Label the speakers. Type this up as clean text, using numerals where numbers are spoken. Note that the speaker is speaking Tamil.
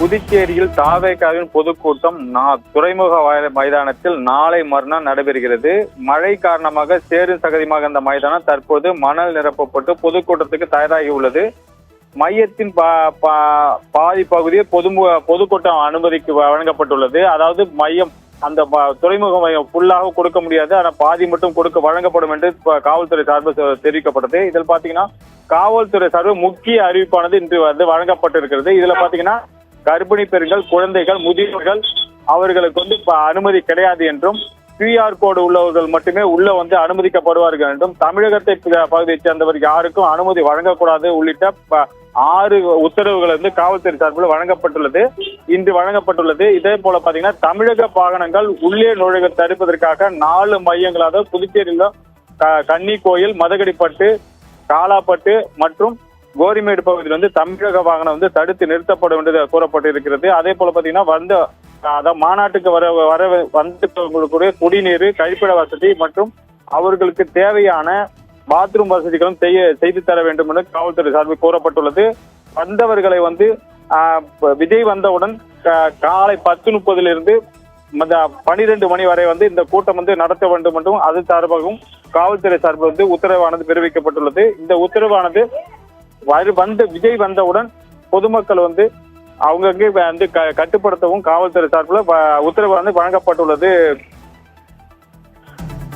Speaker 1: புதுச்சேரியில் தாவேகாவின் பொதுக்கூட்டம் துறைமுக மைதானத்தில் நாளை மறுநாள் நடைபெறுகிறது. மழை காரணமாக சேரும் சகதியாக இந்த மைதானம் தற்போது மணல் நிரப்பப்பட்டு பொதுக்கூட்டத்துக்கு தயாராகி உள்ளது. மையத்தின் பாதி பகுதியை பொதுக்கூட்டம் அனுமதிக்கு வழங்கப்பட்டுள்ளது. அதாவது மையம் அந்த துறைமுக மையம் ஃபுல்லாக கொடுக்க முடியாது, ஆனால் பாதி மட்டும் வழங்கப்படும் என்று காவல்துறை சார்பில் தெரிவிக்கப்பட்டது. இதில் பாத்தீங்கன்னா காவல்துறை சார்பில் முக்கிய அறிவிப்பானது இன்று வழங்கப்பட்டிருக்கிறது. இதுல பாத்தீங்கன்னா கர்ப்பிணி பெண்கள், குழந்தைகள், முதியவர்கள் அவர்களுக்கு அனுமதி கிடையாது என்றும், QR கோடு உள்ளவர்கள் மட்டுமே உள்ள அனுமதிக்கப்படுவார்கள் என்றும், தமிழகத்தை பகுதியைச் சேர்ந்தவர் யாருக்கும் அனுமதி வழங்கக்கூடாது உள்ளிட்ட 6 உத்தரவுகள் காவல்துறை சார்பில் வழங்கப்பட்டுள்ளது. இன்று வழங்கப்பட்டுள்ளது. இதே போல பாத்தீங்கன்னா தமிழக வாகனங்கள் உள்ளே நுழைவை தடுப்பதற்காக 4 மையங்களாக புதுச்சேரியில கன்னிக்கோயில், மதகடிப்பட்டு, காலாப்பட்டு மற்றும் கோரிமேடு பகுதியில் தமிழக வாகனம் தடுத்து நிறுத்தப்படும் என்று கூறப்பட்டிருக்கிறது. அதே போல பாத்தீங்கன்னா மாநாட்டுக்கு வந்து குடிநீர், கழிப்பிட வசதி மற்றும் அவர்களுக்கு தேவையான பாத்ரூம் வசதிகளும் செய்து தர வேண்டும் என்று காவல்துறை சார்பில் கூறப்பட்டுள்ளது. வந்தவர்களை விஜய் வந்தவுடன் காலை 10:30 12 மணி வரை இந்த கூட்டம் நடத்த வேண்டும் என்றும் அது சார்பாகவும் காவல்துறை சார்பில் உத்தரவானது பிறப்பிக்கப்பட்டுள்ளது. இந்த உத்தரவானது விஜய் வந்தவுடன் பொதுமக்கள் அவங்கங்கே கட்டுப்படுத்தவும் காவல்துறை சார்பில் உத்தரவு வழங்கப்பட்டுள்ளது.